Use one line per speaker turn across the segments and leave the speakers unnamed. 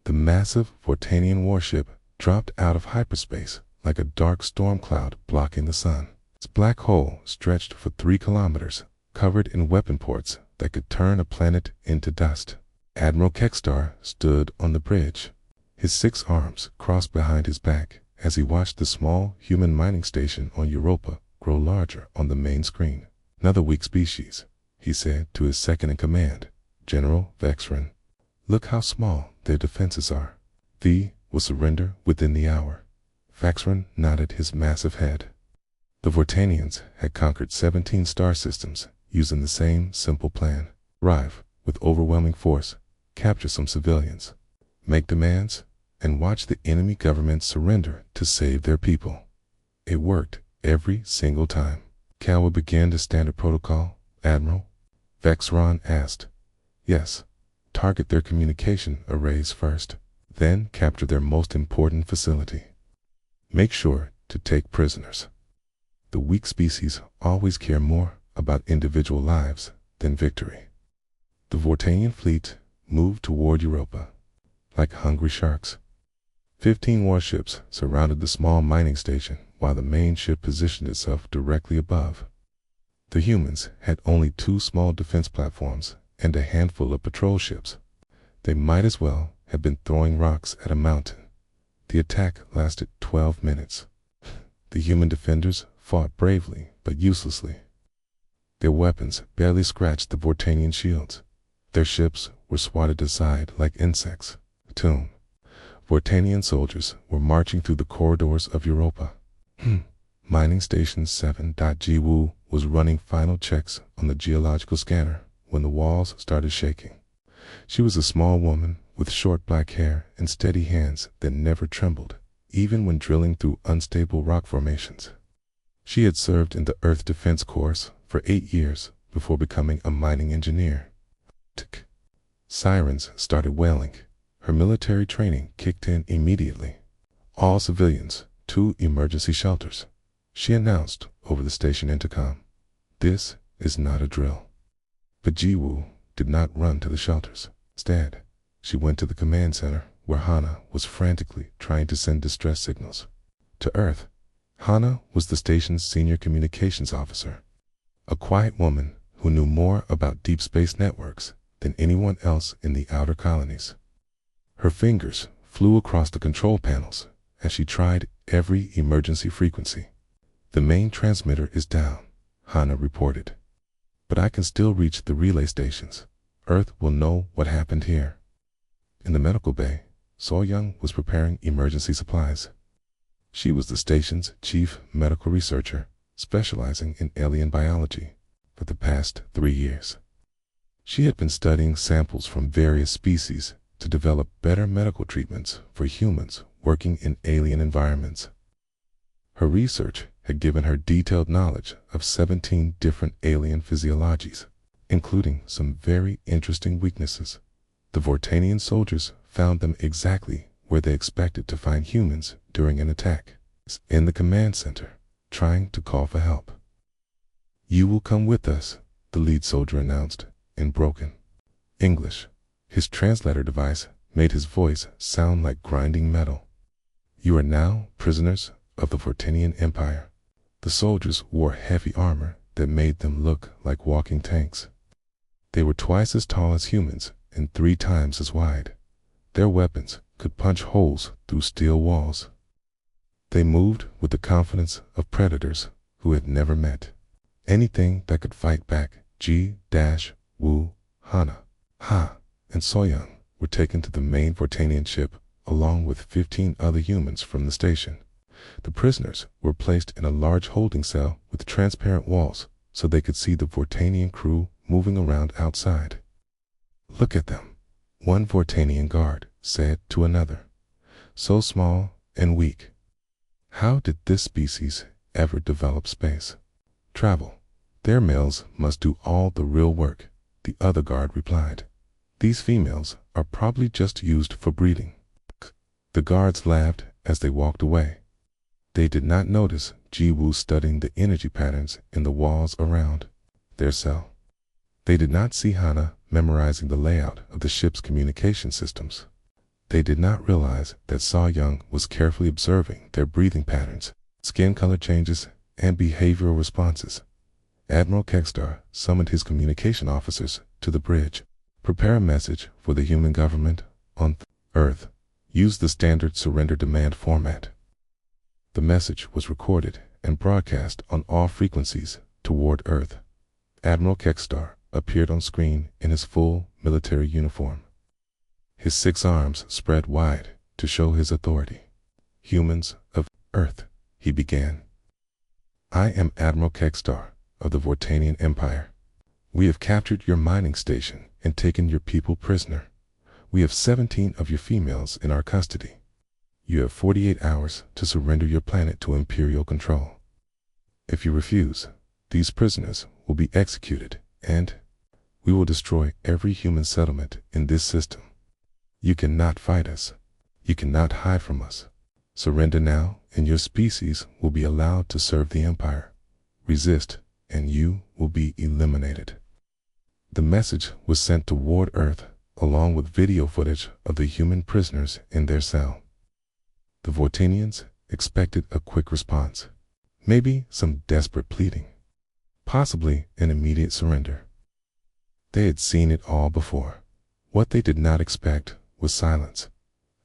The massive Vortanian warship dropped out of hyperspace like a dark storm cloud blocking the sun. Its black hole stretched for 3 kilometers, covered in weapon ports that could turn a planet into dust. Admiral Kekstar stood on the bridge, his 6 arms crossed behind his back as he watched the small human mining station on Europa grow larger on the main screen. "Another weak species," he said to his second-in-command, General Vexron. "Look how small their defenses are. They will surrender within the hour." Vexron nodded his massive head. The Vortanians had conquered 17 star systems using the same simple plan. Arrive with overwhelming force, capture some civilians, make demands, and watch the enemy government surrender to save their people. It worked every single time. "Can we begin the standard protocol, Admiral?" Vexron asked. "Yes. Target their communication arrays first, then capture their most important facility. Make sure to take prisoners. The weak species always care more about individual lives than victory." The Vortanian fleet moved toward Europa like hungry sharks. 15 warships surrounded the small mining station while the main ship positioned itself directly above. The humans had only 2 small defense platforms and a handful of patrol ships. They might as well have been throwing rocks at a mountain. The attack lasted 12 minutes. The human defenders fought bravely but uselessly. Their weapons barely scratched the Vortanian shields. Their ships were swatted aside like insects. Tomb. Vortanian soldiers were marching through the corridors of Europa. Mining Station 7.GW was running final checks on the geological scanner when the walls started shaking. She was a small woman with short black hair and steady hands that never trembled, even when drilling through unstable rock formations. She had served in the Earth Defense Corps for 8 years before becoming a mining engineer. Tick. Sirens started wailing. Her military training kicked in immediately. "All civilians to emergency shelters," she announced over the station intercom. "This is not a drill." But Jiwoo did not run to the shelters. Instead, she went to the command center where Hana was frantically trying to send distress signals. To Earth, Hana was the station's senior communications officer, a quiet woman who knew more about deep space networks than anyone else in the outer colonies. Her fingers flew across the control panels as she tried every emergency frequency. "The main transmitter is down," Hana reported. "But I can still reach the relay stations. Earth will know what happened here." In the medical bay, So-young was preparing emergency supplies. She was the station's chief medical researcher, specializing in alien biology for the past 3 years. She had been studying samples from various species to develop better medical treatments for humans working in alien environments. Her research had given her detailed knowledge of 17 different alien physiologies, including some very interesting weaknesses. The Vortanian soldiers found them exactly where they expected to find humans during an attack, in the command center, trying to call for help. "You will come with us," the lead soldier announced in broken English. His translator device made his voice sound like grinding metal. "You are now prisoners of the Vortanian Empire." The soldiers wore heavy armor that made them look like walking tanks. They were twice as tall as humans and 3 times as wide. Their weapons could punch holes through steel walls. They moved with the confidence of predators who had never met. Anything that could fight back, Wu, Hana, Ha, and So-young were taken to the main Vortanian ship along with 15 other humans from the station. The prisoners were placed in a large holding cell with transparent walls so they could see the Vortanian crew moving around outside. "Look at them," one Vortanian guard said to another. "So small and weak. How did this species ever develop space travel? Their males must do all the real work," the other guard replied. "These females are probably just used for breeding." The guards laughed as they walked away. They did not notice Jiwoo studying the energy patterns in the walls around their cell. They did not see Hana memorizing the layout of the ship's communication systems. They did not realize that Saw Young was carefully observing their breathing patterns, skin color changes, and behavioral responses. Admiral Kekstar summoned his communication officers to the bridge. Prepare a message for the human government on Earth. Use the standard surrender demand format. The message was recorded and broadcast on all frequencies toward Earth. Admiral Kekstar appeared on screen in his full military uniform. His 6 arms spread wide to show his authority. Humans of Earth, he began. I am Admiral Kekstar of the Vortanian Empire. We have captured your mining station and taken your people prisoner. We have 17 of your females in our custody. You have 48 hours to surrender your planet to Imperial control. If you refuse, these prisoners will be executed, and we will destroy every human settlement in this system. You cannot fight us. You cannot hide from us. Surrender now, and your species will be allowed to serve the Empire. Resist, and you will be eliminated. The message was sent toward Earth, along with video footage of the human prisoners in their cell. The Vortanians expected a quick response, maybe some desperate pleading, possibly an immediate surrender. They had seen it all before. What they did not expect was silence.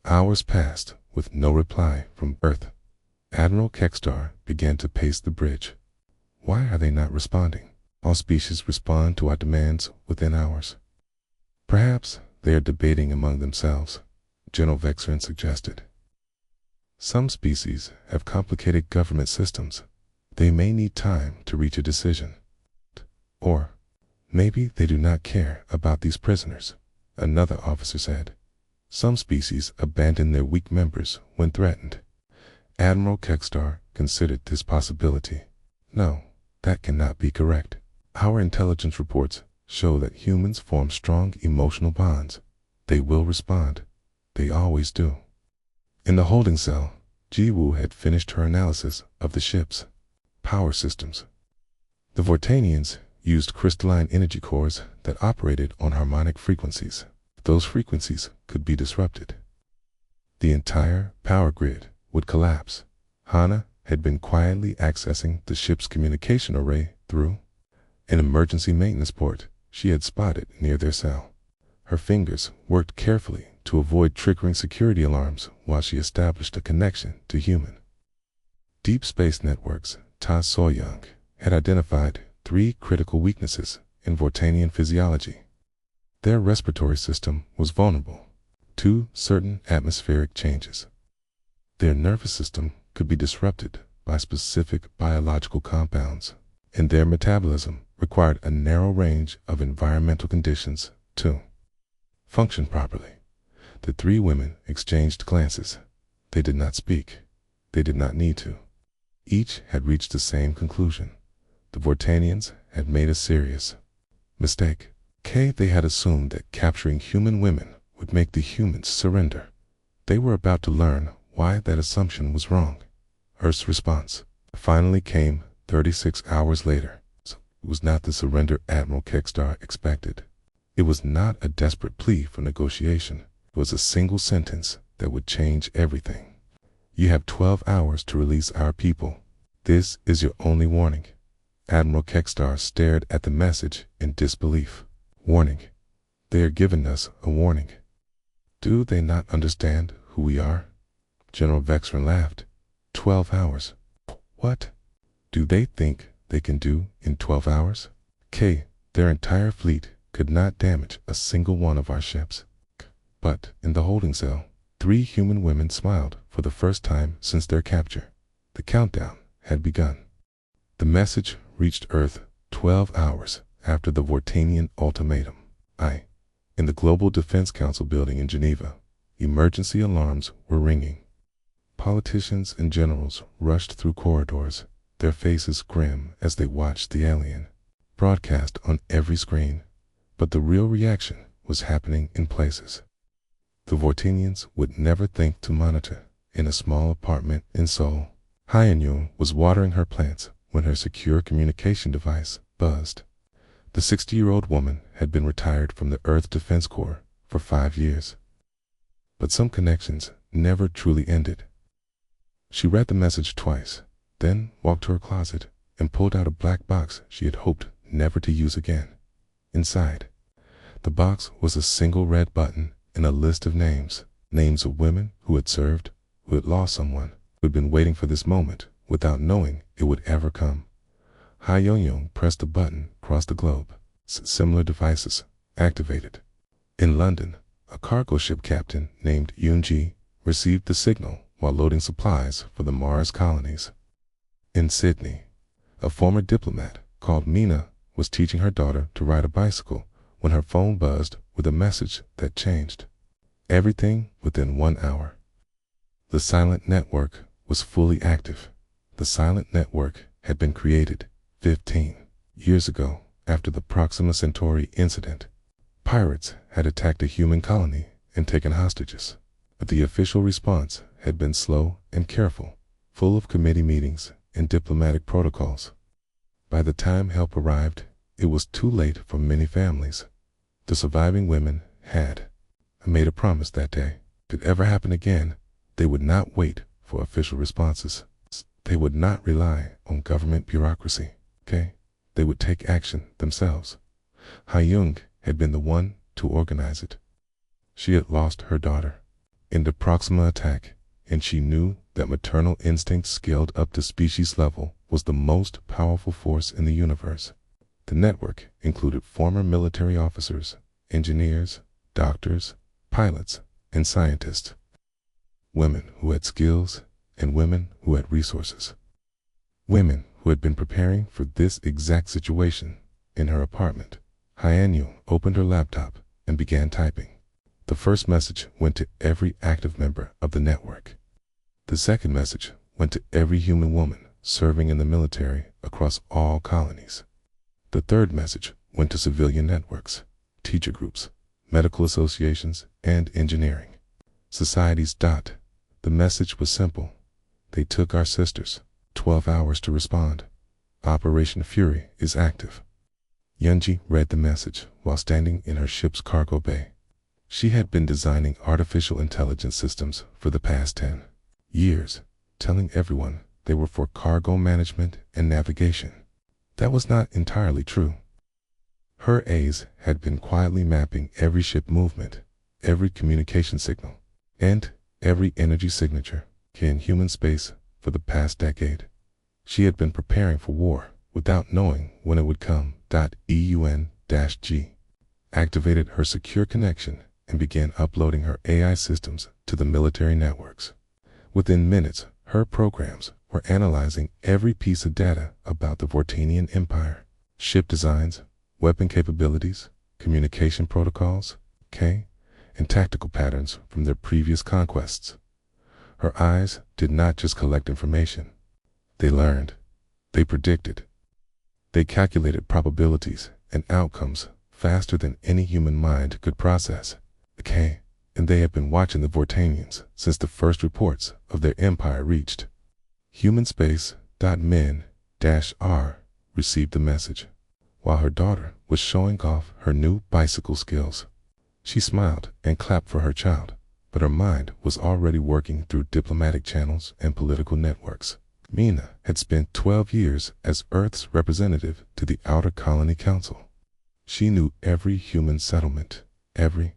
Hours passed with no reply from Earth. Admiral Kekstar began to pace the bridge. Why are they not responding? All species respond to our demands within hours. Perhaps they are debating among themselves, General Vexrin suggested. Some species have complicated government systems. They may need time to reach a decision. Or maybe they do not care about these prisoners, another officer said. Some species abandon their weak members when threatened. Admiral Kekstar considered this possibility. No, that cannot be correct. Our intelligence reports show that humans form strong emotional bonds. They will respond. They always do. In the holding cell, Jiwoo had finished her analysis of the ship's power systems. The Vortanians used crystalline energy cores that operated on harmonic frequencies. Those frequencies could be disrupted. The entire power grid would collapse. Hana had been quietly accessing the ship's communication array through an emergency maintenance port she had spotted near their cell. Her fingers worked carefully to avoid triggering security alarms while she established a connection to human. Deep Space Networks, Ta Soyoung, had identified 3 critical weaknesses in Vortanian physiology. Their respiratory system was vulnerable to certain atmospheric changes. Their nervous system could be disrupted by specific biological compounds, and their metabolism required a narrow range of environmental conditions to function properly. The 3 women exchanged glances. They did not speak. They did not need to. Each had reached the same conclusion. The Vortanians had made a serious mistake. They had assumed that capturing human women would make the humans surrender. They were about to learn why that assumption was wrong. Earth's response finally came 36 hours later. It was not the surrender Admiral Kekstar expected. It was not a desperate plea for negotiation. It was a single sentence that would change everything. You have 12 hours to release our people. This is your only warning. Admiral Kekstar stared at the message in disbelief. Warning. They are giving us a warning. Do they not understand who we are? General Vexrin laughed. 12 hours. What do they think they can do in 12 hours? Their entire fleet could not damage a single one of our ships. But in the holding cell, 3 human women smiled for the first time since their capture. The countdown had begun. The message reached Earth 12 hours after the Vortanian ultimatum. In the Global Defense Council building in Geneva, emergency alarms were ringing. Politicians and generals rushed through corridors, their faces grim as they watched the alien broadcast on every screen. But the real reaction was happening in places the Vortanians would never think to monitor. In a small apartment in Seoul, Hyun was watering her plants when her secure communication device buzzed. The 60-year-old woman had been retired from the Earth Defense Corps for 5 years. but some connections never truly ended. She read the message twice, then walked to her closet and pulled out a black box she had hoped never to use again. Inside, the box was a single red button and a list of names of women who had served, who had lost someone, who had been waiting for this moment without knowing it would ever come. Ha Young pressed the button across the globe. Similar devices activated. In London, a cargo ship captain named Yoonji received the signal while loading supplies for the Mars colonies. In Sydney, a former diplomat called Mina was teaching her daughter to ride a bicycle when her phone buzzed with a message that changed everything within 1 hour. The silent network was fully active. The silent network had been created 15 years ago after the Proxima Centauri incident. Pirates had attacked a human colony and taken hostages, but the official response had been slow and careful, full of committee meetings and diplomatic protocols. By the time help arrived, it was too late for many families. The surviving women had made a promise that day. If it ever happened again, they would not wait for official responses. They would not rely on government bureaucracy. They would take action themselves. Ha-Young had been the one to organize it. She had lost her daughter in the Proxima attack, and she knew that maternal instinct scaled up to species level was the most powerful force in the universe. The network included former military officers, engineers, doctors, pilots, and scientists. Women who had skills and women who had resources. Women who had been preparing for this exact situation. In her apartment, Hyeonju opened her laptop and began typing. The first message went to every active member of the network. The second message went to every human woman serving in the military across all colonies. The third message went to civilian networks, teacher groups, medical associations, and engineering societies. The message was simple. They took our sisters. 12 hours to respond. Operation Fury is active. Yoonji read the message while standing in her ship's cargo bay. She had been designing artificial intelligence systems for the past 10 years, telling everyone they were for cargo management and navigation. That was not entirely true. Her A's had been quietly mapping every ship movement, every communication signal, and every energy signature in human space for the past decade. She had been preparing for war without knowing when it would come. EUN-G activated her secure connection and began uploading her AI systems to the military networks. Within minutes, her programs were analyzing every piece of data about the Vortanian Empire, ship designs, weapon capabilities, communication protocols, and tactical patterns from their previous conquests. Her eyes did not just collect information. They learned. They predicted. They calculated probabilities and outcomes faster than any human mind could process. And they had been watching the Vortanians since the first reports of their empire reached. Humanspace.min-R received the message while her daughter was showing off her new bicycle skills. She smiled and clapped for her child, but her mind was already working through diplomatic channels and political networks. Mina had spent 12 years as Earth's representative to the Outer Colony Council. She knew every human settlement, every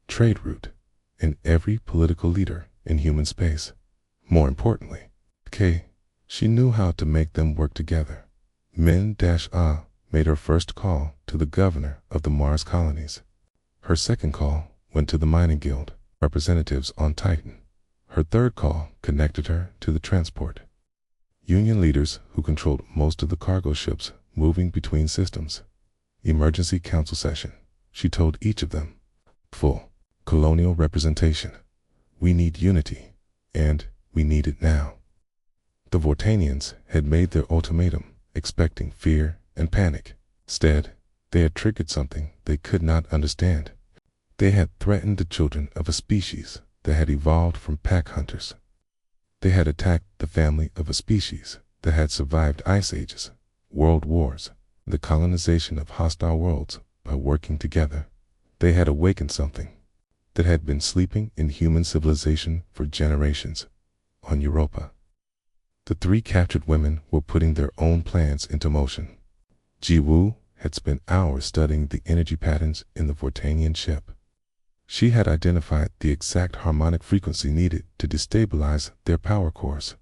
trade route, and every political leader in human space. More importantly, she knew how to make them work together. Min-A made her first call to the governor of the Mars colonies. Her second call went to the mining guild representatives on Titan. Her third call connected her to the transport union leaders who controlled most of the cargo ships moving between systems. Emergency council session. She told each of them, full colonial representation. We need unity, and we need it now. The Vortanians had made their ultimatum, expecting fear and panic. Instead, they had triggered something they could not understand. They had threatened the children of a species that had evolved from pack hunters. They had attacked the family of a species that had survived ice ages, world wars, the colonization of hostile worlds by working together. They had awakened something that had been sleeping in human civilization for generations on Europa. The three captured women were putting their own plans into motion. Ji-woo had spent hours studying the energy patterns in the Vortanian ship. She had identified the exact harmonic frequency needed to destabilize their power cores.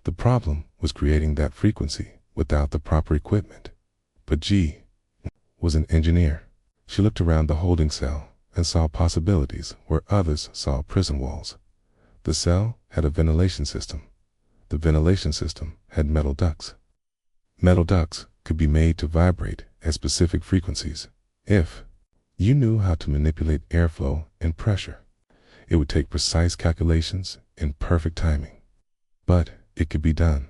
The problem was creating that frequency without the proper equipment. But Ji was an engineer. She looked around the holding cell and saw possibilities where others saw prison walls. The cell had a ventilation system. The ventilation system had metal ducts. Metal ducts could be made to vibrate at specific frequencies if you knew how to manipulate airflow and pressure. It would take precise calculations and perfect timing. But it could be done.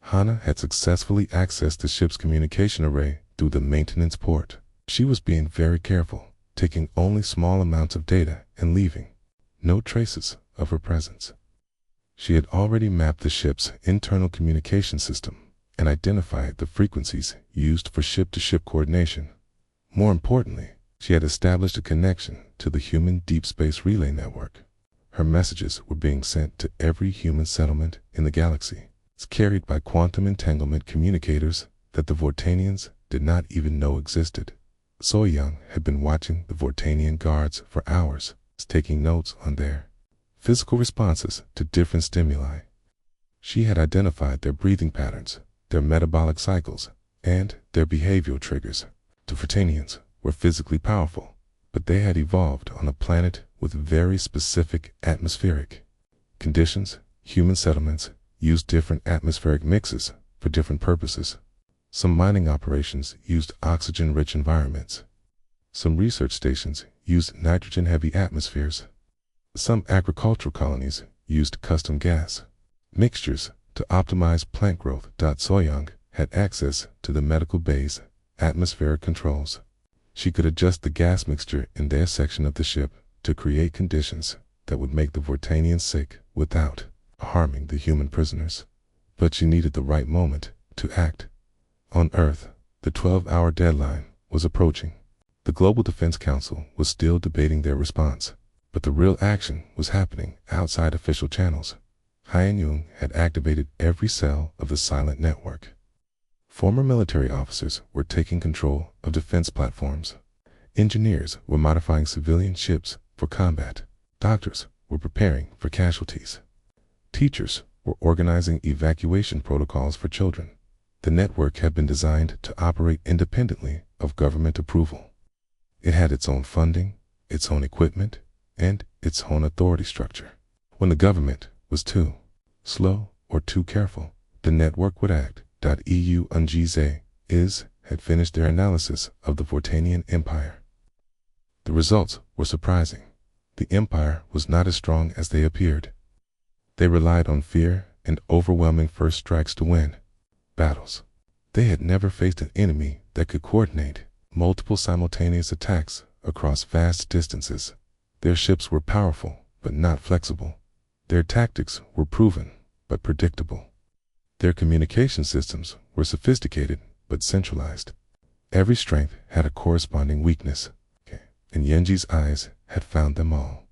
Hana had successfully accessed the ship's communication array through the maintenance port. She was being very careful, taking only small amounts of data and leaving no traces of her presence. She had already mapped the ship's internal communication system and identified the frequencies used for ship-to-ship coordination. More importantly, she had established a connection to the human deep space relay network. Her messages were being sent to every human settlement in the galaxy. It's carried by quantum entanglement communicators that the Vortanians did not even know existed. So-young had been watching the Vortanian guards for hours, taking notes on their physical responses to different stimuli. She had identified their breathing patterns, their metabolic cycles, and their behavioral triggers. The Vortanians were physically powerful, but they had evolved on a planet with very specific atmospheric conditions. Human settlements used different atmospheric mixes for different purposes. Some mining operations used oxygen-rich environments. Some research stations used nitrogen-heavy atmospheres. Some agricultural colonies used custom gas mixtures to optimize plant growth. So-young had access to the medical bay's atmospheric controls. She could adjust the gas mixture in their section of the ship to create conditions that would make the Vortanians sick without harming the human prisoners. But she needed the right moment to act. On Earth, the 12-hour deadline was approaching. The Global Defense Council was still debating their response, but the real action was happening outside official channels. Hyun-Jung had activated every cell of the silent network. Former military officers were taking control of defense platforms. Engineers were modifying civilian ships for combat. Doctors were preparing for casualties. Teachers were organizing evacuation protocols for children. The network had been designed to operate independently of government approval. It had its own funding, its own equipment, and its own authority structure. When the government was too slow or too careful, the network would act. EU Unjize had finished their analysis of the Vortanian Empire. The results were surprising. The Empire was not as strong as they appeared. They relied on fear and overwhelming first strikes to win battles. They had never faced an enemy that could coordinate multiple simultaneous attacks across vast distances. Their ships were powerful, but not flexible. Their tactics were proven, but predictable. Their communication systems were sophisticated, but centralized. Every strength had a corresponding weakness, and Yenji's eyes had found them all.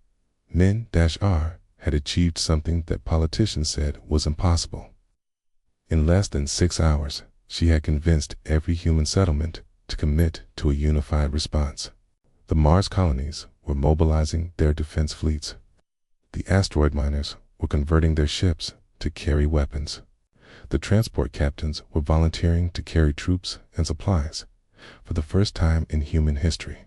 Min-R had achieved something that politicians said was impossible. In less than 6 hours, she had convinced every human settlement to commit to a unified response. The Mars colonies were mobilizing their defense fleets. The asteroid miners were converting their ships to carry weapons. The transport captains were volunteering to carry troops and supplies for the first time in human history.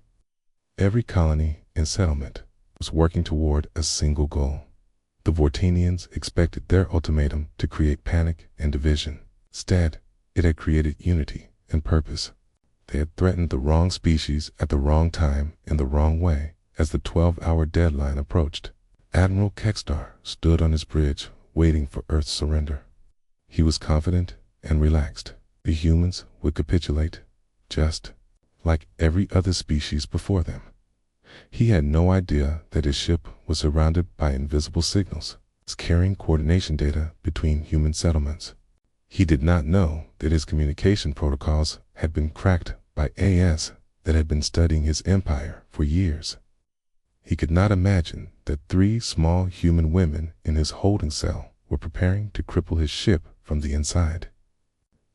Every colony and settlement was working toward a single goal. The Vortanians expected their ultimatum to create panic and division. Instead, it had created unity and purpose. They had threatened the wrong species at the wrong time in the wrong way as the 12-hour deadline approached. Admiral Kekstar stood on his bridge waiting for Earth's surrender. He was confident and relaxed. The humans would capitulate, just like every other species before them. He had no idea that his ship was surrounded by invisible signals, carrying coordination data between human settlements. He did not know that his communication protocols had been cracked by AS that had been studying his empire for years. He could not imagine that 3 small human women in his holding cell were preparing to cripple his ship from the inside.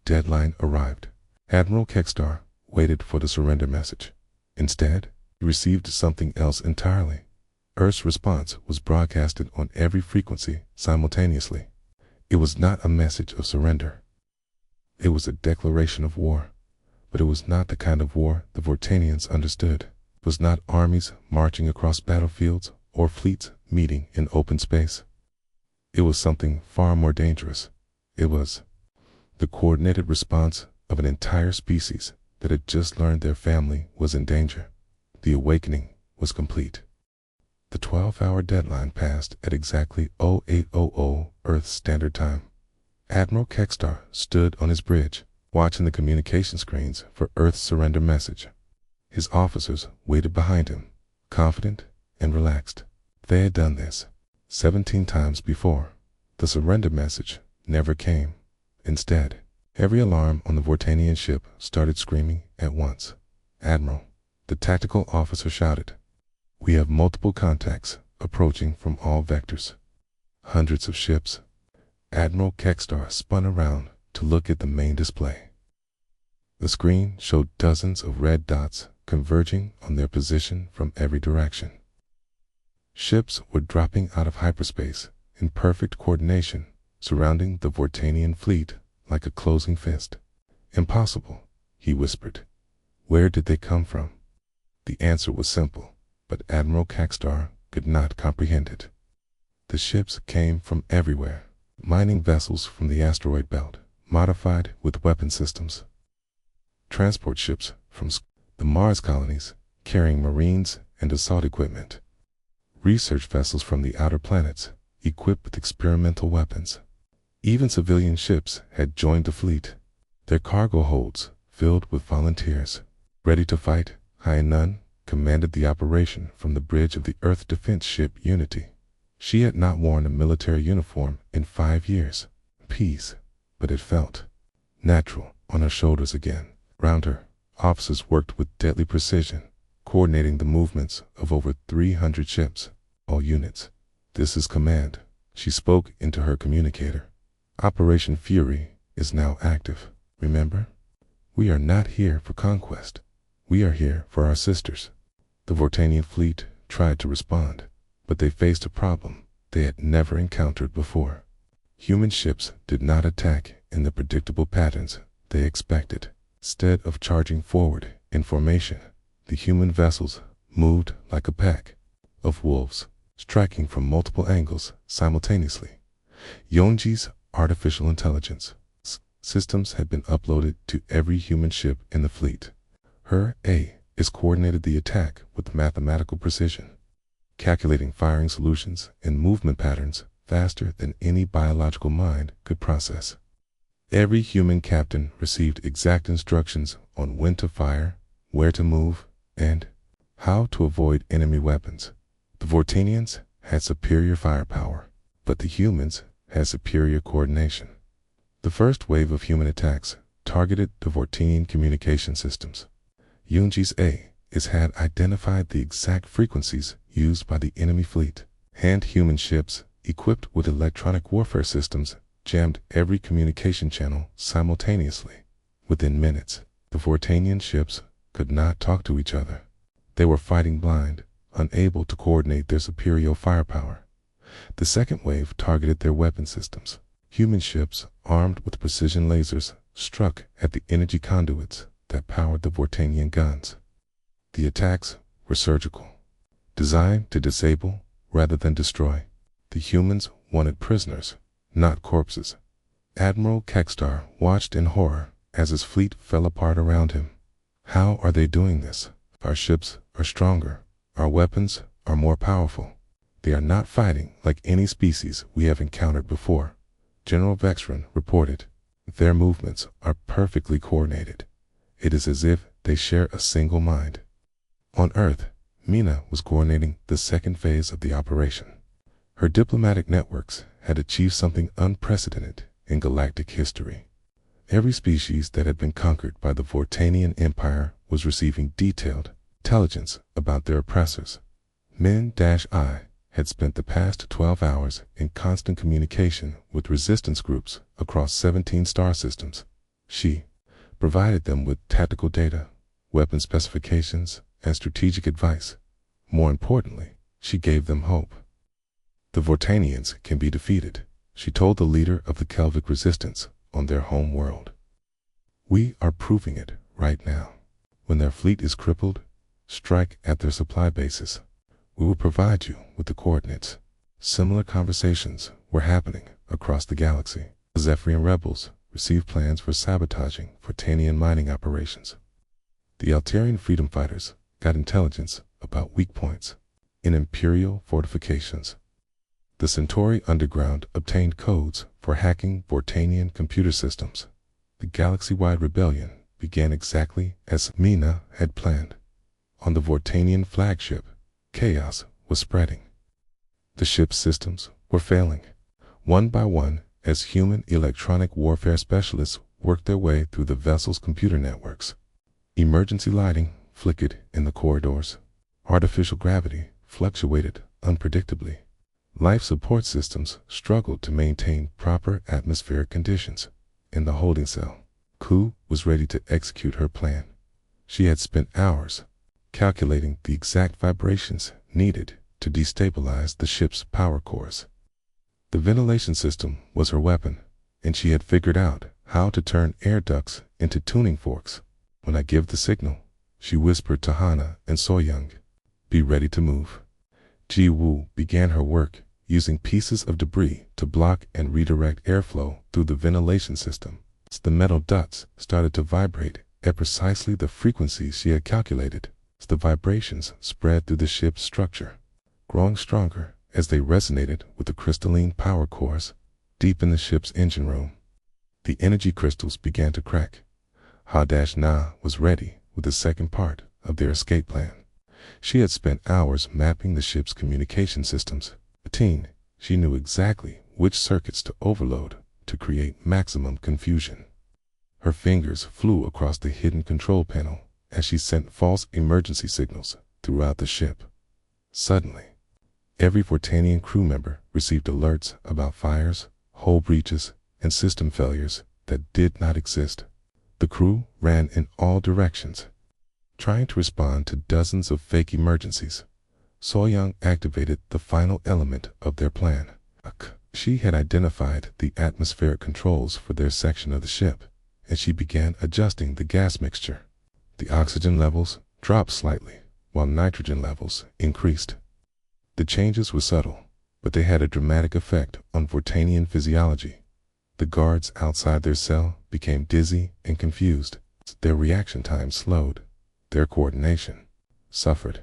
Deadline arrived. Admiral Kekstar waited for the surrender message. Instead, he received something else entirely. Earth's response was broadcasted on every frequency simultaneously. It was not a message of surrender. It was a declaration of war. But it was not the kind of war the Vortanians understood. It was not armies marching across battlefields or fleets meeting in open space. It was something far more dangerous. It was the coordinated response of an entire species that had just learned their family was in danger. The awakening was complete. The 12-hour deadline passed at exactly 0800 Earth Standard Time. Admiral Kekstar stood on his bridge, watching the communication screens for Earth's surrender message. His officers waited behind him, confident and relaxed. They had done this 17 times before. The surrender message never came. Instead, every alarm on the Vortanian ship started screaming at once. "Admiral," the tactical officer shouted, "we have multiple contacts approaching from all vectors." Hundreds of ships. Admiral Kekstar spun around to look at the main display. The screen showed dozens of red dots converging on their position from every direction. Ships were dropping out of hyperspace in perfect coordination, surrounding the Vortanian fleet like a closing fist. "Impossible," he whispered. "Where did they come from?" The answer was simple, but Admiral Kekstar could not comprehend it. The ships came from everywhere. Mining vessels from the asteroid belt, modified with weapon systems. Transport ships from the Mars colonies, carrying marines and assault equipment. Research vessels from the outer planets, equipped with experimental weapons. Even civilian ships had joined the fleet, their cargo holds filled with volunteers, ready to fight. Hyanun commanded the operation from the bridge of the Earth defense ship Unity. She had not worn a military uniform in 5 years. Peace, but it felt natural on her shoulders again. Round her, officers worked with deadly precision, coordinating the movements of over 300 ships. "All units, this is command," she spoke into her communicator. "Operation Fury is now active. Remember, we are not here for conquest. We are here for our sisters." The Vortanian fleet tried to respond, but they faced a problem they had never encountered before. Human ships did not attack in the predictable patterns they expected. Instead of charging forward in formation, the human vessels moved like a pack of wolves, striking from multiple angles simultaneously. Yonji's artificial intelligence systems had been uploaded to every human ship in the fleet. Her AI coordinated the attack with mathematical precision, calculating firing solutions and movement patterns faster than any biological mind could process. Every human captain received exact instructions on when to fire, where to move, and how to avoid enemy weapons. The Vortanians had superior firepower, but the humans had superior coordination. The first wave of human attacks targeted the Vortanian communication systems. Yunji's AI had identified the exact frequencies used by the enemy fleet. Human ships equipped with electronic warfare systems jammed every communication channel simultaneously. Within minutes, the Vortanian ships could not talk to each other. They were fighting blind, unable to coordinate their superior firepower. The second wave targeted their weapon systems. Human ships, armed with precision lasers, struck at the energy conduits that powered the Vortanian guns. The attacks were surgical, designed to disable rather than destroy. The humans wanted prisoners, not corpses. Admiral Kekstar watched in horror as his fleet fell apart around him. How are they doing this? Our ships are stronger. Our weapons are more powerful. They are not fighting like any species we have encountered before. General Vexron reported. Their movements are perfectly coordinated. It is as if they share a single mind. On Earth, Mina was coordinating the second phase of the operation. Her diplomatic networks had achieved something unprecedented in galactic history. Every species that had been conquered by the Vortanian Empire was receiving detailed intelligence about their oppressors. Min-I had spent the past 12 hours in constant communication with resistance groups across 17 star systems. She provided them with tactical data, weapon specifications, and strategic advice. More importantly, she gave them hope. The Vortanians can be defeated, she told the leader of the Kelvic resistance on their home world. We are proving it right now. When their fleet is crippled, strike at their supply bases. We will provide you with the coordinates. Similar conversations were happening across the galaxy. The Zephyrian rebels received plans for sabotaging Vortanian mining operations. The Altarian freedom fighters got intelligence about weak points in Imperial fortifications. The Centauri Underground obtained codes for hacking Vortanian computer systems. The galaxy-wide rebellion began exactly as Mina had planned. On the Vortanian flagship, chaos was spreading. The ship's systems were failing, one by one, as human electronic warfare specialists worked their way through the vessel's computer networks. Emergency lighting flickered in the corridors. Artificial gravity fluctuated unpredictably. Life support systems struggled to maintain proper atmospheric conditions. In the holding cell, Ku was ready to execute her plan. She had spent hours calculating the exact vibrations needed to destabilize the ship's power cores. The ventilation system was her weapon, and she had figured out how to turn air ducts into tuning forks. When I give the signal, she whispered to Hana and Soyoung, be ready to move. Ji Woo began her work, using pieces of debris to block and redirect airflow through the ventilation system. The metal ducts started to vibrate at precisely the frequencies she had calculated. The vibrations spread through the ship's structure, growing stronger as they resonated with the crystalline power cores deep in the ship's engine room. The energy crystals began to crack. Ha-Na was ready with the second part of their escape plan. She had spent hours mapping the ship's communication systems. She knew exactly which circuits to overload to create maximum confusion. Her fingers flew across the hidden control panel as she sent false emergency signals throughout the ship. Suddenly, every Vortanian crew member received alerts about fires, hull breaches, and system failures that did not exist. The crew ran in all directions, trying to respond to dozens of fake emergencies. Soyoung activated the final element of their plan. She had identified the atmospheric controls for their section of the ship, and she began adjusting the gas mixture. The oxygen levels dropped slightly, while nitrogen levels increased. The changes were subtle, but they had a dramatic effect on Vortanian physiology. The guards outside their cell became dizzy and confused. Their reaction time slowed. Their coordination suffered.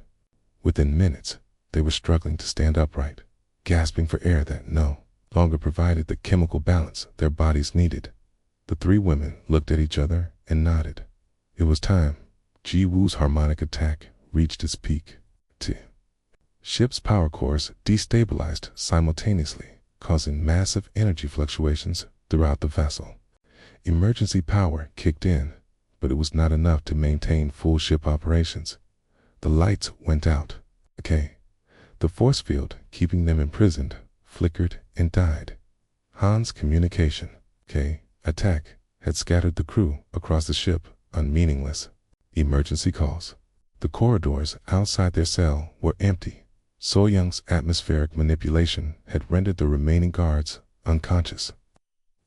Within minutes, they were struggling to stand upright, gasping for air that no longer provided the chemical balance their bodies needed. The three women looked at each other and nodded. It was time. Ji Woo's harmonic attack reached its peak. Ship's power cores destabilized simultaneously, causing massive energy fluctuations throughout the vessel. Emergency power kicked in, but it was not enough to maintain full ship operations. The lights went out. The force field keeping them imprisoned flickered and died. Han's communication attack had scattered the crew across the ship unmeaningless. Emergency calls. The corridors outside their cell were empty. Soyoung's atmospheric manipulation had rendered the remaining guards unconscious.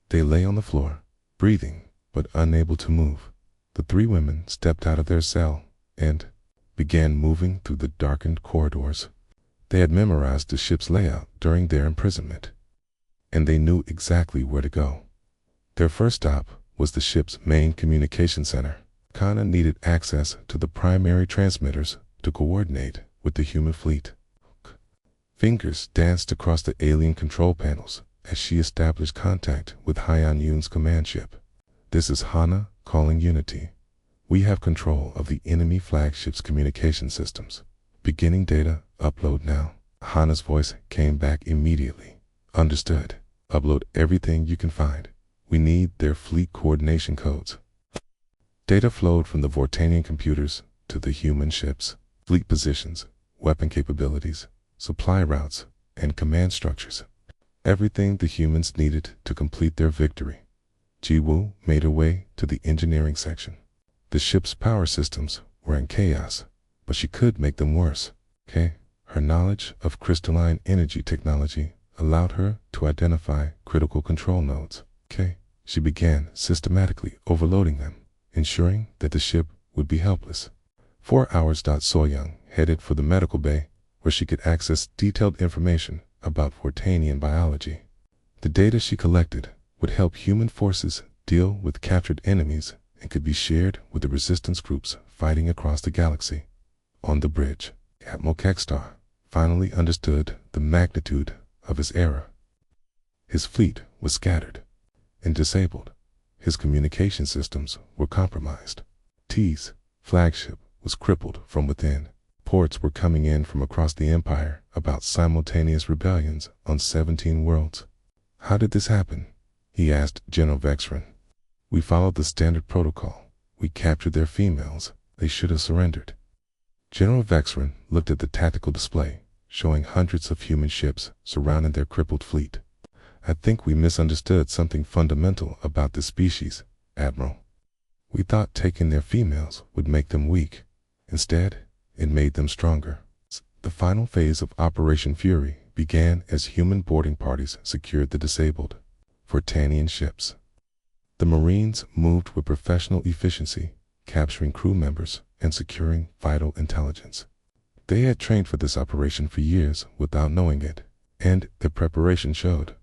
They lay on the floor, breathing but unable to move. The three women stepped out of their cell and began moving through the darkened corridors. They had memorized the ship's layout during their imprisonment, and they knew exactly where to go. Their first stop was the ship's main communication center. Kana needed access to the primary transmitters to coordinate with the human fleet. Fingers danced across the alien control panels as she established contact with Hyan Yun's command ship. This is Hana calling Unity. We have control of the enemy flagship's communication systems. Beginning data upload now. Hana's voice came back immediately. Understood. Upload everything you can find. We need their fleet coordination codes. Data flowed from the Vortanian computers to the human ships. Fleet positions, weapon capabilities, supply routes, and command structures. Everything the humans needed to complete their victory. Ji-woo made her way to the engineering section. The ship's power systems were in chaos, but she could make them worse. Her knowledge of crystalline energy technology allowed her to identify critical control nodes. She began systematically overloading them, ensuring that the ship would be helpless. 4 hours. Soyoung headed for the medical bay, where she could access detailed information about Vortanian biology. The data she collected would help human forces deal with captured enemies and could be shared with the resistance groups fighting across the galaxy. On the bridge, Admiral Kekstar finally understood the magnitude of his error. His fleet was scattered and disabled. His communication systems were compromised. T's flagship was crippled from within. Reports were coming in from across the Empire about simultaneous rebellions on 17 worlds. How did this happen? He asked General Vexron. We followed the standard protocol. We captured their females. They should have surrendered. General Vexron looked at the tactical display, showing hundreds of human ships surrounding their crippled fleet. I think we misunderstood something fundamental about this species, Admiral. We thought taking their females would make them weak. Instead, it made them stronger. The final phase of Operation Fury began as human boarding parties secured the disabled Vortanian ships. The Marines moved with professional efficiency, capturing crew members and securing vital intelligence. They had trained for this operation for years without knowing it, and their preparation showed.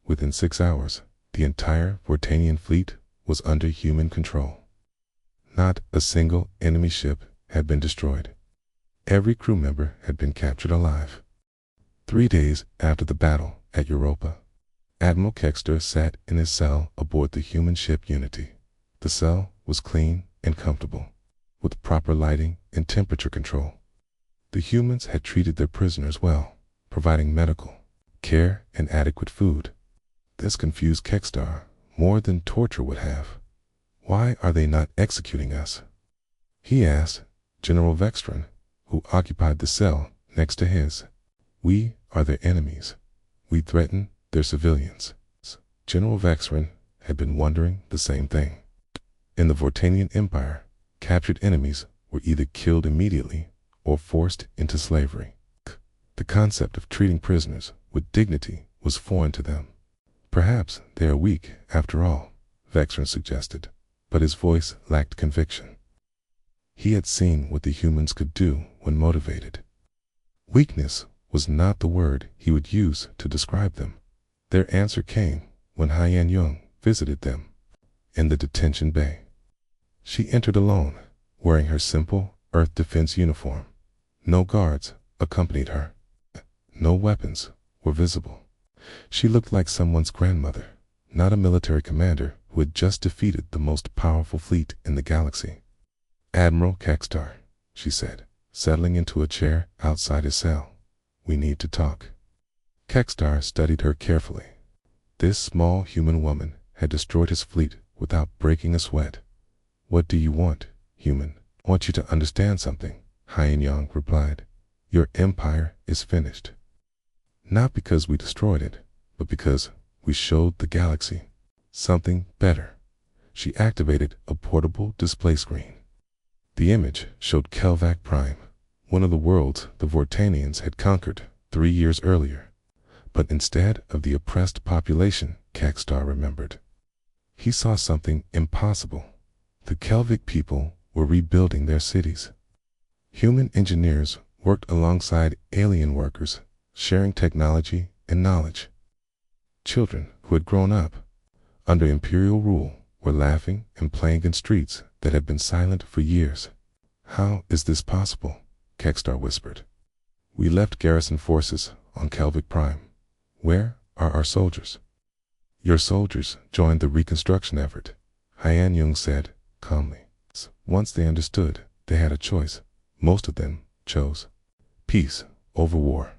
Within 6 hours, the entire Vortanian fleet was under human control. Not a single enemy ship had been destroyed. Every crew member had been captured alive. 3 days after the battle at Europa, Admiral Kekstar sat in his cell aboard the human ship Unity. The cell was clean and comfortable, with proper lighting and temperature control. The humans had treated their prisoners well, providing medical care and adequate food. This confused Kekstar more than torture would have. Why are they not executing us? He asked General Vexron, who occupied the cell next to his. We are their enemies. We threaten their civilians. General Vexron had been wondering the same thing. In the Vortanian Empire, captured enemies were either killed immediately or forced into slavery. The concept of treating prisoners with dignity was foreign to them. Perhaps they are weak, after all, Vexron suggested, but his voice lacked conviction. He had seen what the humans could do when motivated. Weakness was not the word he would use to describe them. Their answer came when Hyan Young visited them in the detention bay. She entered alone, wearing her simple Earth Defense uniform. No guards accompanied her. No weapons were visible. She looked like someone's grandmother, not a military commander who had just defeated the most powerful fleet in the galaxy. Admiral Kekstar, she said, settling into a chair outside his cell. We need to talk. Kekstar studied her carefully. This small human woman had destroyed his fleet without breaking a sweat. What do you want, human? I want you to understand something, Hyan Young replied. Your empire is finished. Not because we destroyed it, but because we showed the galaxy something better. She activated a portable display screen. The image showed Kelvac Prime, one of the worlds the Vortanians had conquered 3 years earlier. But instead of the oppressed population, Kekstar remembered, he saw something impossible. The Kelvic people were rebuilding their cities. Human engineers worked alongside alien workers, sharing technology and knowledge. Children who had grown up under imperial rule were laughing and playing in streets that had been silent for years. How is this possible? Kekstar whispered. We left garrison forces on Kelvic Prime. Where are our soldiers? Your soldiers joined the reconstruction effort, Hyan Young said calmly. Once they understood, they had a choice. Most of them chose peace over war.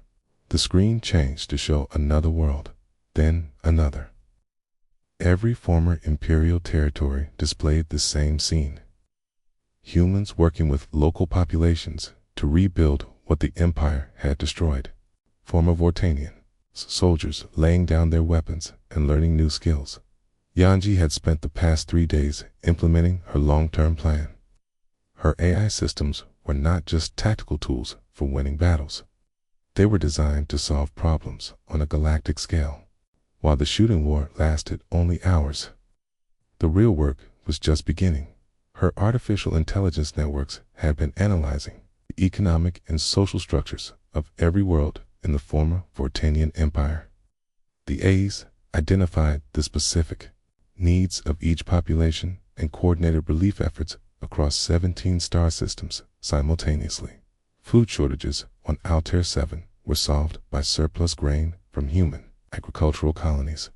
The screen changed to show another world, then another. Every former imperial territory displayed the same scene. Humans working with local populations to rebuild what the Empire had destroyed. Former Vortanian soldiers laying down their weapons and learning new skills. Yanji had spent the past 3 days implementing her long-term plan. Her AI systems were not just tactical tools for winning battles. They were designed to solve problems on a galactic scale. While the shooting war lasted only hours, the real work was just beginning. Her artificial intelligence networks had been analyzing the economic and social structures of every world in the former Vortanian Empire. The A's identified the specific needs of each population and coordinated relief efforts across 17 star systems simultaneously. Food shortages on Altair 7 were solved by surplus grain from human agricultural colonies.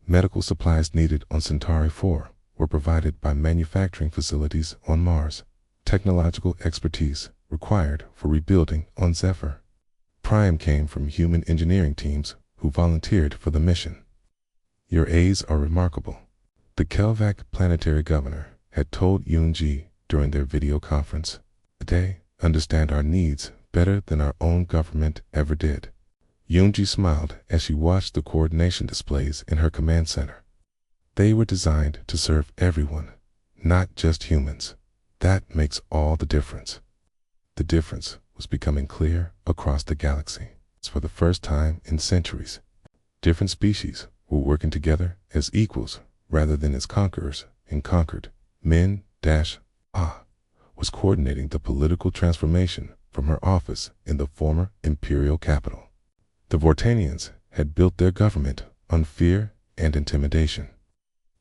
Medical supplies needed on Centauri 4 were provided by manufacturing facilities on Mars. Technological expertise required for rebuilding on Zephyr Prime came from human engineering teams who volunteered for the mission. Your A's are remarkable, the Kelvac planetary governor had told Yoonji during their video conference. They understand our needs better than our own government ever did. Yoonji smiled as she watched the coordination displays in her command center. They were designed to serve everyone, not just humans. That makes all the difference. The difference was becoming clear across the galaxy. For the first time in centuries, different species were working together as equals rather than as conquerors and conquered. Min-Ah was coordinating the political transformation from her office in the former imperial capital. The Vortanians had built their government on fear and intimidation.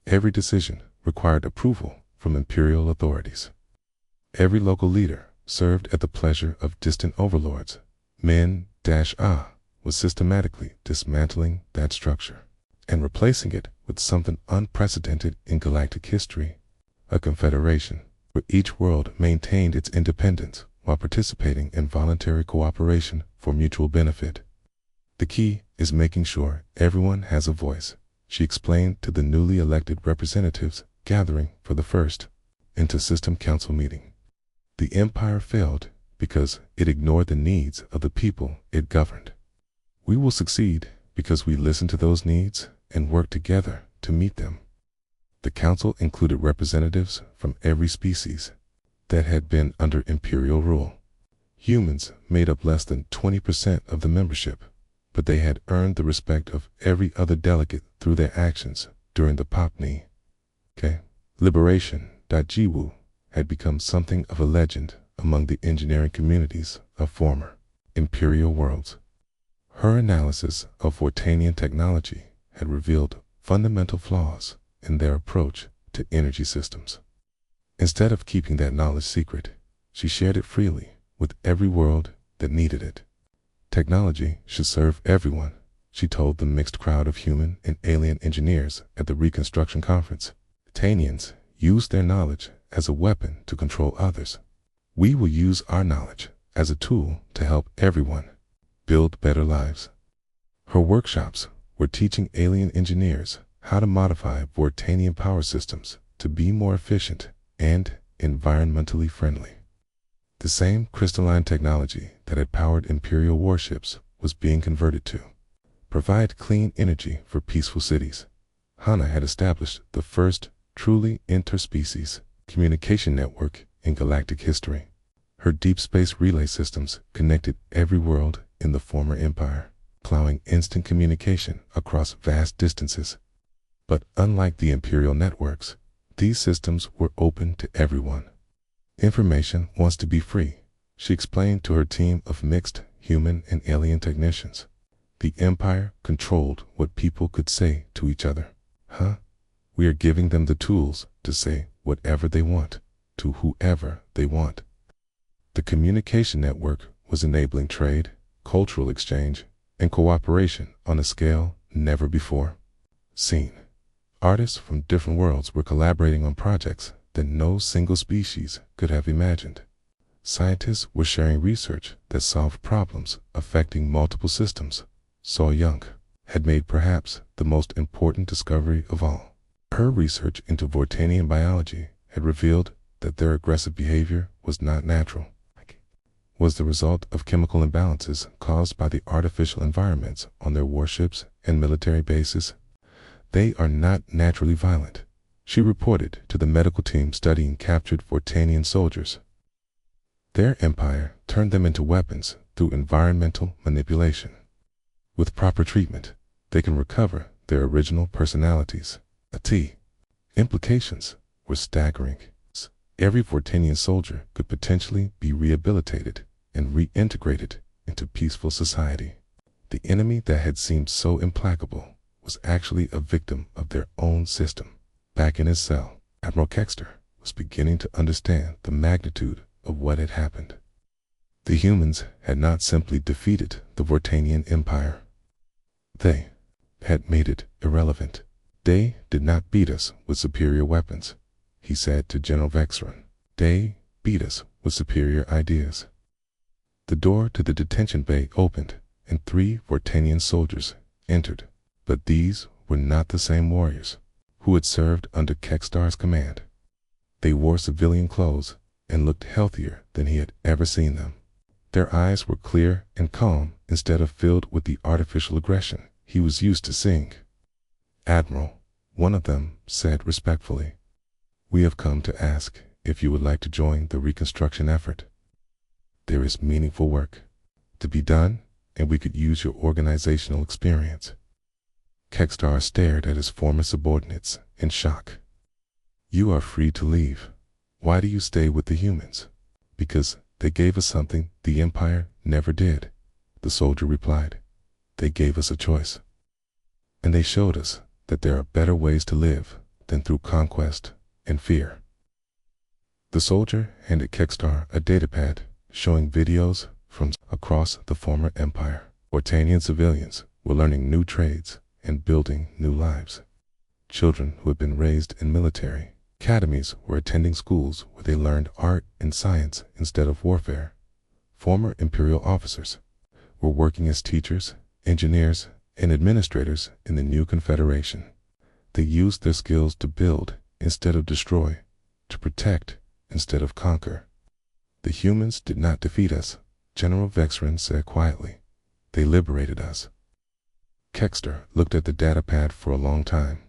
Every decision required approval from imperial authorities. Every local leader served at the pleasure of distant overlords. Min-Ah was systematically dismantling that structure and replacing it with something unprecedented in galactic history, a confederation where each world maintained its independence while participating in voluntary cooperation for mutual benefit. The key is making sure everyone has a voice, she explained to the newly elected representatives gathering for the first Inter-System Council meeting. The Empire failed because it ignored the needs of the people it governed. We will succeed because we listen to those needs and work together to meet them. The council included representatives from every species that had been under imperial rule. Humans made up less than 20% of the membership, but they had earned the respect of every other delegate through their actions during the Popni. Liberation.Jiwu had become something of a legend among the engineering communities of former imperial worlds. Her analysis of Vortanian technology had revealed fundamental flaws in their approach to energy systems. Instead of keeping that knowledge secret, she shared it freely with every world that needed it. Technology should serve everyone, she told the mixed crowd of human and alien engineers at the Reconstruction Conference. Tanians use their knowledge as a weapon to control others. We will use our knowledge as a tool to help everyone build better lives. Her workshops were teaching alien engineers how to modify Vortanian power systems to be more efficient and environmentally friendly. The same crystalline technology that had powered imperial warships was being converted to provide clean energy for peaceful cities. Hana had established the first truly interspecies communication network in galactic history. Her deep space relay systems connected every world in the former empire, allowing instant communication across vast distances. But unlike the imperial networks, these systems were open to everyone. Information wants to be free, she explained to her team of mixed human and alien technicians. The empire controlled what people could say to each other. We are giving them the tools to say whatever they want, to whoever they want. The communication network was enabling trade, cultural exchange, and cooperation on a scale never before seen. Artists from different worlds were collaborating on projects that no single species could have imagined. Scientists were sharing research that solved problems affecting multiple systems. So Young had made perhaps the most important discovery of all. Her research into Vortanian biology had revealed that their aggressive behavior was not natural. was the result of chemical imbalances caused by the artificial environments on their warships and military bases. They are not naturally violent, she reported to the medical team studying captured Vortanian soldiers. Their empire turned them into weapons through environmental manipulation. With proper treatment, they can recover their original personalities. The implications were staggering. Every Vortanian soldier could potentially be rehabilitated and reintegrated into peaceful society. The enemy that had seemed so implacable was actually a victim of their own system. Back in his cell, Admiral Kexter was beginning to understand the magnitude of what had happened. The humans had not simply defeated the Vortanian Empire. They had made it irrelevant. They did not beat us with superior weapons, he said to General Vexron. They beat us with superior ideas. The door to the detention bay opened, and 3 Vortanian soldiers entered. But these were not the same warriors who had served under Kextar's command. They wore civilian clothes and looked healthier than he had ever seen them. Their eyes were clear and calm instead of filled with the artificial aggression he was used to seeing. Admiral, one of them said respectfully, we have come to ask if you would like to join the reconstruction effort. There is meaningful work to be done, and we could use your organizational experience. Kextar stared at his former subordinates in shock. You are free to leave. Why do you stay with the humans? Because they gave us something the Empire never did, the soldier replied. They gave us a choice. And they showed us that there are better ways to live than through conquest and fear. The soldier handed Kextar a datapad showing videos from across the former empire. Vortanian civilians were learning new trades and building new lives. Children who had been raised in military academies were attending schools where they learned art and science instead of warfare. Former imperial officers were working as teachers, engineers, and administrators in the new confederation. They used their skills to build instead of destroy, to protect instead of conquer. The humans did not defeat us, General Vexron said quietly. They liberated us. Kexter looked at the datapad for a long time.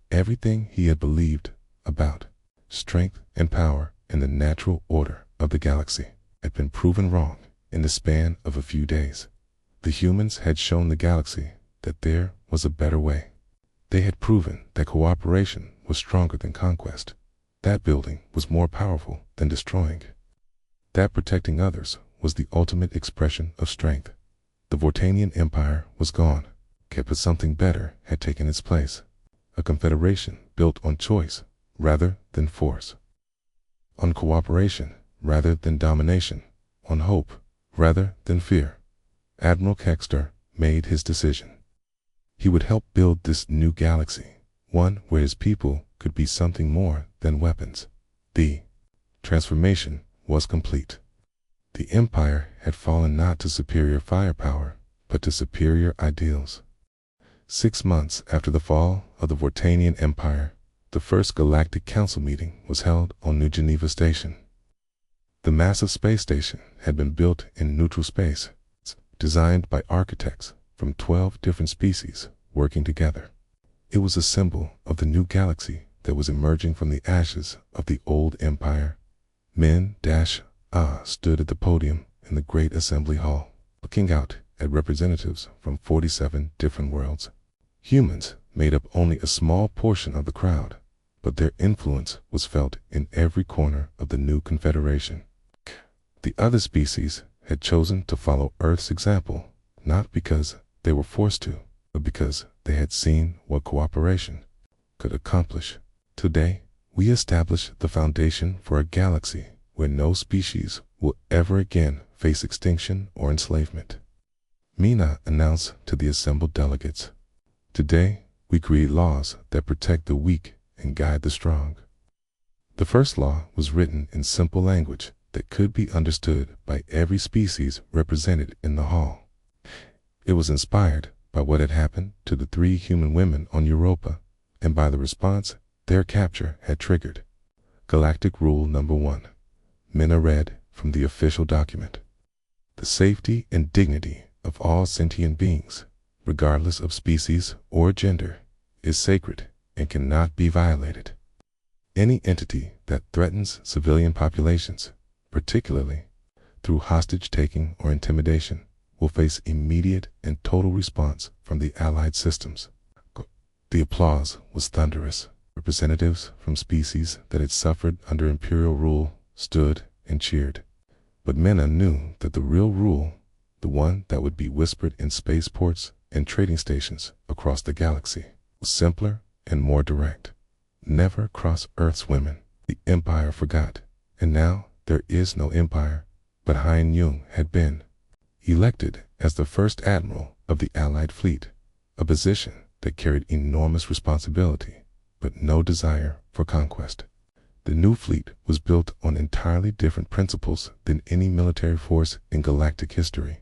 Everything he had believed about strength and power in the natural order of the galaxy had been proven wrong in the span of a few days. The humans had shown the galaxy that there was a better way. They had proven that cooperation was stronger than conquest, that building was more powerful than destroying, that protecting others was the ultimate expression of strength. The Vortanian Empire was gone, but something better had taken its place, a confederation built on choice rather than force, on cooperation rather than domination, on hope rather than fear. Admiral Kexter made his decision. He would help build this new galaxy, one where his people could be something more than weapons. The transformation was complete. The Empire had fallen not to superior firepower, but to superior ideals. 6 months after the fall of the Vortanian Empire, the first Galactic Council meeting was held on New Geneva Station. The massive space station had been built in neutral space, designed by architects from 12 different species working together. It was a symbol of the new galaxy that was emerging from the ashes of the old empire. Men-Ah stood at the podium in the great assembly hall, looking out at representatives from 47 different worlds. Humans made up only a small portion of the crowd, but their influence was felt in every corner of the new confederation. The other species had chosen to follow Earth's example, not because they were forced to, but because they had seen what cooperation could accomplish. Today, we establish the foundation for a galaxy where no species will ever again face extinction or enslavement. Mina announced to the assembled delegates, today, we create laws that protect the weak and guide the strong. The first law was written in simple language that could be understood by every species represented in the hall. It was inspired by what had happened to the 3 human women on Europa, and by the response their capture had triggered. Galactic Rule Number 1. Mina read from the official document. The safety and dignity of all sentient beings, regardless of species or gender, is sacred and cannot be violated. Any entity that threatens civilian populations, particularly through hostage-taking or intimidation, will face immediate and total response from the Allied systems. The applause was thunderous. Representatives from species that had suffered under Imperial rule stood and cheered. But Mena knew that the real rule, the one that would be whispered in spaceports and trading stations across the galaxy, was simpler and more direct. Never cross Earth's women. The Empire forgot, and now there is no Empire, but Hein Jung had been elected as the first admiral of the Allied fleet, a position that carried enormous responsibility, but no desire for conquest. The new fleet was built on entirely different principles than any military force in galactic history.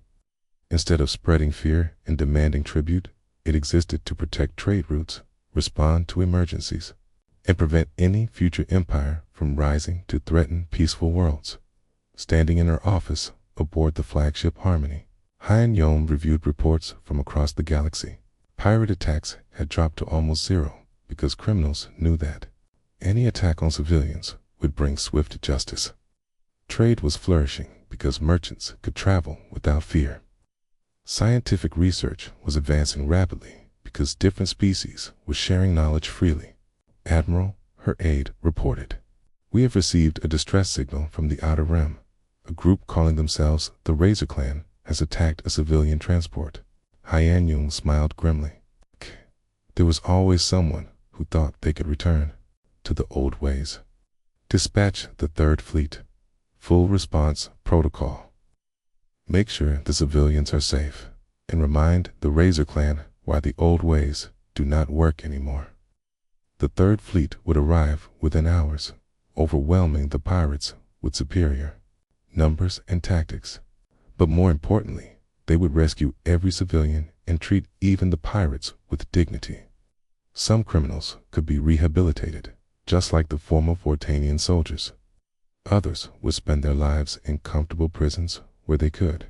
Instead of spreading fear and demanding tribute, it existed to protect trade routes, respond to emergencies, and prevent any future empire from rising to threaten peaceful worlds. Standing in her office aboard the flagship Harmony, Hein Yom reviewed reports from across the galaxy. Pirate attacks had dropped to almost zero because criminals knew that any attack on civilians would bring swift justice. Trade was flourishing because merchants could travel without fear. Scientific research was advancing rapidly because different species were sharing knowledge freely. Admiral, her aide, reported, "We have received a distress signal from the Outer Rim. A group calling themselves the Razor Clan has attacked a civilian transport." Hyan Yung smiled grimly. There was always someone who thought they could return to the old ways. Dispatch the Third Fleet. Full response protocol. Make sure the civilians are safe, and remind the Razor Clan why the old ways do not work anymore. The Third Fleet would arrive within hours, overwhelming the pirates with superior numbers and tactics. But more importantly, they would rescue every civilian and treat even the pirates with dignity. Some criminals could be rehabilitated, just like the former Vortanian soldiers. Others would spend their lives in comfortable prisons where they could,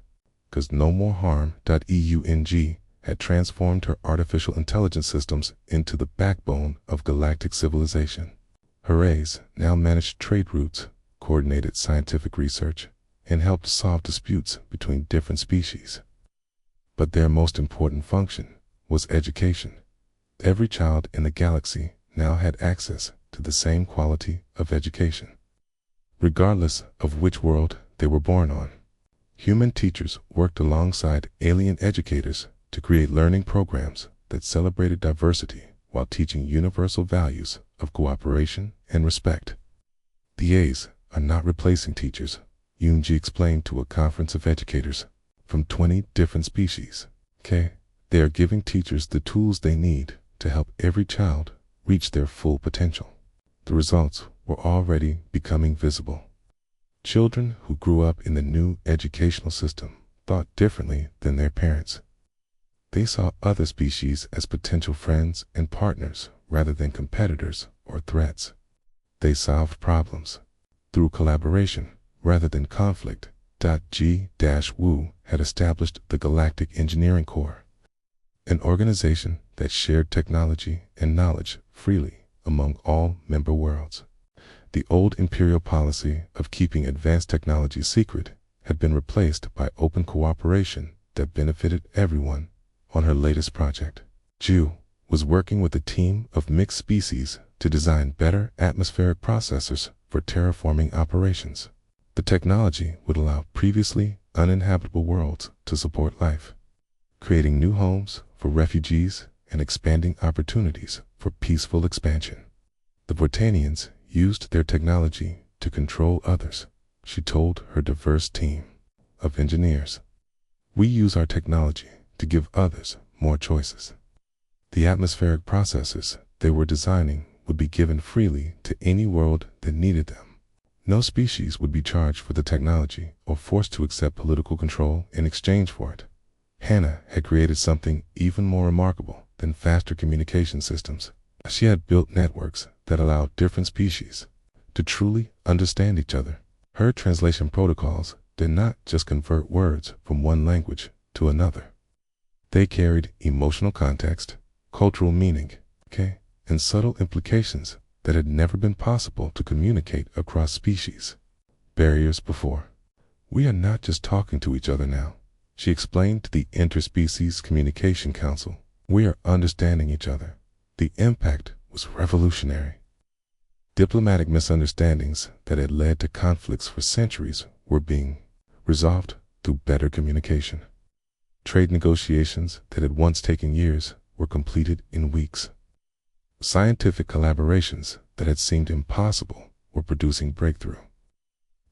because No More Harm.eung had transformed her artificial intelligence systems into the backbone of galactic civilization. Her aides now managed trade routes, coordinated scientific research, and helped solve disputes between different species. But their most important function was education. Every child in the galaxy now had access to the same quality of education, regardless of which world they were born on. Human teachers worked alongside alien educators to create learning programs that celebrated diversity while teaching universal values of cooperation and respect. The A's are not replacing teachers, Yoonji explained to a conference of educators from 20 different species. They are giving teachers the tools they need to help every child reach their full potential. The results were already becoming visible. Children who grew up in the new educational system thought differently than their parents. They saw other species as potential friends and partners rather than competitors or threats. They solved problems through collaboration rather than conflict. G-Wu had established the Galactic Engineering Corps, an organization that shared technology and knowledge freely among all member worlds. The old imperial policy of keeping advanced technology secret had been replaced by open cooperation that benefited everyone. On her latest project, Ju was working with a team of mixed species to design better atmospheric processors for terraforming operations. The technology would allow previously uninhabitable worlds to support life, creating new homes for refugees and expanding opportunities for peaceful expansion. The Vortanians used their technology to control others, she told her diverse team of engineers. We use our technology to give others more choices. The atmospheric processors they were designing would be given freely to any world that needed them. No species would be charged for the technology or forced to accept political control in exchange for it. Hannah had created something even more remarkable than faster communication systems. She had built networks that allowed different species to truly understand each other. Her translation protocols did not just convert words from one language to another. They carried emotional context, cultural meaning, and subtle implications that had never been possible to communicate across species barriers before. We are not just talking to each other now, she explained to the Interspecies Communication Council. We are understanding each other. The impact was revolutionary. Diplomatic misunderstandings that had led to conflicts for centuries were being resolved through better communication. Trade negotiations that had once taken years were completed in weeks. Scientific collaborations that had seemed impossible were producing breakthrough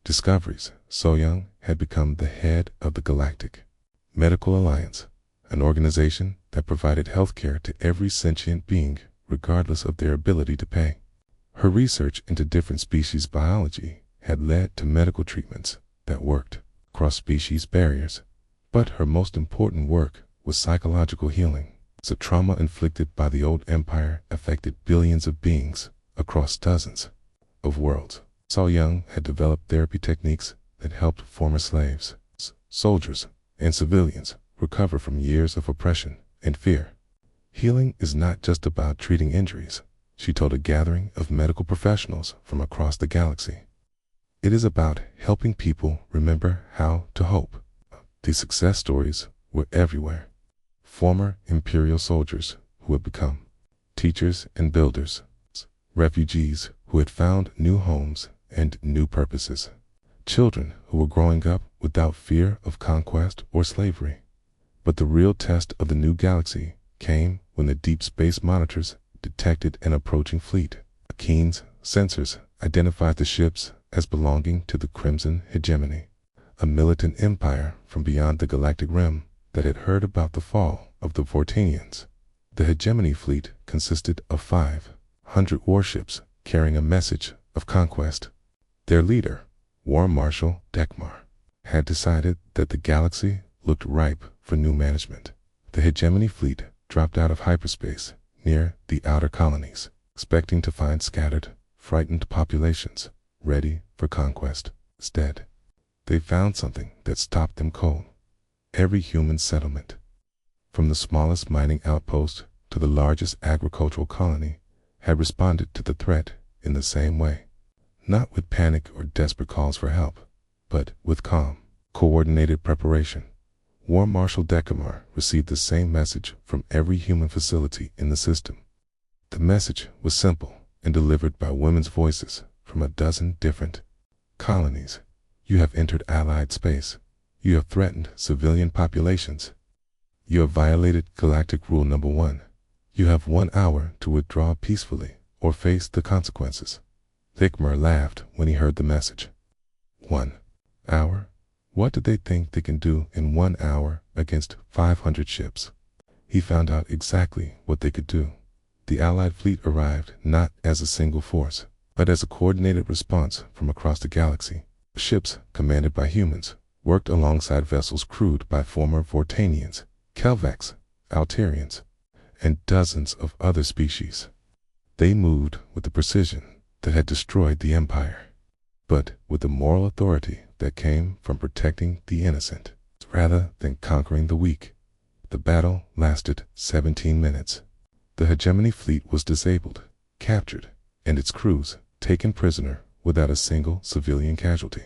discoveries. So-Young had become the head of the Galactic Medical Alliance, an organization that provided healthcare to every sentient being regardless of their ability to pay. Her research into different species biology had led to medical treatments that worked across species barriers, but her most important work was psychological healing. The trauma inflicted by the old empire affected billions of beings across dozens of worlds. So-Young had developed therapy techniques that helped former slaves, soldiers, and civilians recover from years of oppression and fear. Healing is not just about treating injuries, she told a gathering of medical professionals from across the galaxy. It is about helping people remember how to hope. The success stories were everywhere. Former Imperial soldiers who had become teachers and builders, refugees who had found new homes and new purposes, children who were growing up without fear of conquest or slavery. But the real test of the new galaxy came when the deep space monitors detected an approaching fleet. Keen's sensors identified the ships as belonging to the Crimson Hegemony, a militant empire from beyond the galactic rim that had heard about the fall of the Vortanians. The Hegemony fleet consisted of 500 warships carrying a message of conquest. Their leader, War Marshal Dekmar, had decided that the galaxy looked ripe for new management. The Hegemony fleet dropped out of hyperspace near the outer colonies, expecting to find scattered, frightened populations ready for conquest. Instead, they found something that stopped them cold. Every human settlement, from the smallest mining outpost to the largest agricultural colony, had responded to the threat in the same way. Not with panic or desperate calls for help, but with calm, coordinated preparation. War Marshal Dekmar received the same message from every human facility in the system. The message was simple and delivered by women's voices from a dozen different colonies. You have entered Allied space. You have threatened civilian populations. You have violated Galactic Rule Number 1. You have 1 hour to withdraw peacefully or face the consequences. Dekmar laughed when he heard the message. 1 hour? What did they think they can do in 1 hour against 500 ships? He found out exactly what they could do. The Allied fleet arrived not as a single force, but as a coordinated response from across the galaxy. Ships commanded by humans worked alongside vessels crewed by former Vortanians, Kelvax, Alterians, and dozens of other species. They moved with the precision that had destroyed the Empire, but with the moral authority that came from protecting the innocent rather than conquering the weak. The battle lasted 17 minutes. The Hegemony fleet was disabled, captured, and its crews taken prisoner without a single civilian casualty.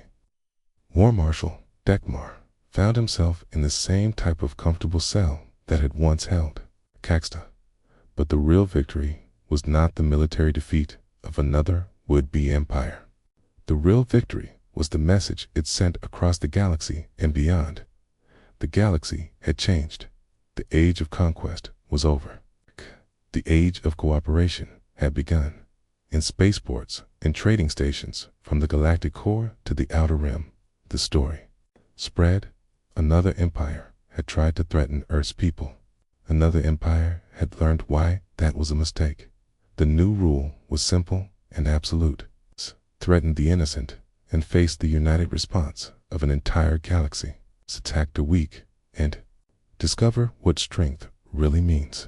War Marshal Dekmar found himself in the same type of comfortable cell that had once held Caxta. But the real victory was not the military defeat of another would-be empire. The real victory was the message it sent across the galaxy and beyond. The galaxy had changed. The age of conquest was over. The age of cooperation had begun. In spaceports and trading stations, from the galactic core to the outer rim, the story spread. Another empire had tried to threaten Earth's people. Another empire had learned why that was a mistake. The new rule was simple and absolute. Threaten the innocent and face the united response of an entire galaxy. Attack the weak and discover what strength really means.